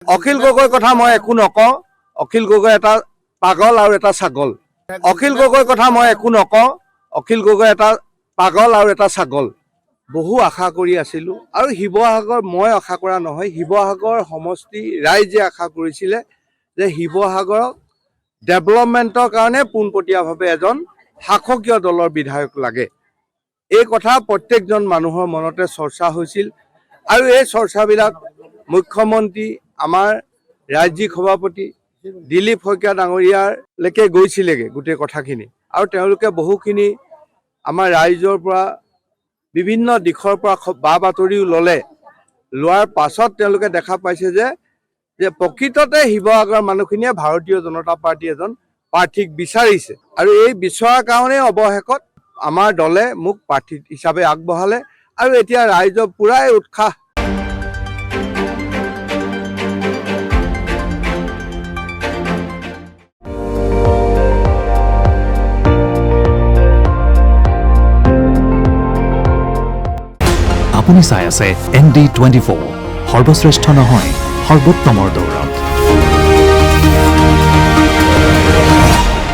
অখিল গগৈৰ কথা মই একো নকওঁ। অখিল গগৈ এটা পাগল আৰু এটা ছাগল। অখিল গগৈৰ কথা মই একো নকওঁ। অখিল গগৈ এটা পাগল আৰু এটা ছাগল। বহু আশা কৰি আছিলোঁ আৰু শিৱসাগৰ মই আশা কৰা নহয়, শিৱসাগৰ সমষ্টি ৰাইজে আশা কৰিছিলে যে শিৱসাগৰক ডেভেলপমেণ্টৰ কাৰণে পোনপটীয়াভাৱে এজন শাসকীয় দলৰ বিধায়ক লাগে। এই কথা প্ৰত্যেকজন মানুহৰ মনতে চৰ্চা হৈছিল আৰু এই চৰ্চাবিলাক মুখ্যমন্ত্ৰী আমাৰ ৰাজ্যিক সভাপতি দিলীপ শইকীয়া ডাঙৰীয়ালৈকে গৈছিলেগৈ গোটেই কথাখিনি আৰু তেওঁলোকে বহুখিনি আমাৰ ৰাইজৰ পৰা বিভিন্ন দিশৰ পৰা বা বাতৰিও ল'লে। লোৱাৰ পাছত তেওঁলোকে দেখা পাইছে যে প্ৰকৃততে শিৱসাগৰৰ মানুহখিনিয়ে ভাৰতীয় জনতা পাৰ্টী এজন প্ৰাৰ্থীক বিচাৰিছে আৰু এই বিচৰাৰ কাৰণে অৱশেষত আমাৰ দলে মোক প্ৰাৰ্থী হিচাপে আগবঢ়ালে আৰু এতিয়া ৰাইজৰ পুৰাই উৎসাহ। আপুনি চাই আছে ND24 সৰ্বশ্ৰেষ্ঠ নহয় সৰ্বোত্তমৰ দৌৰা।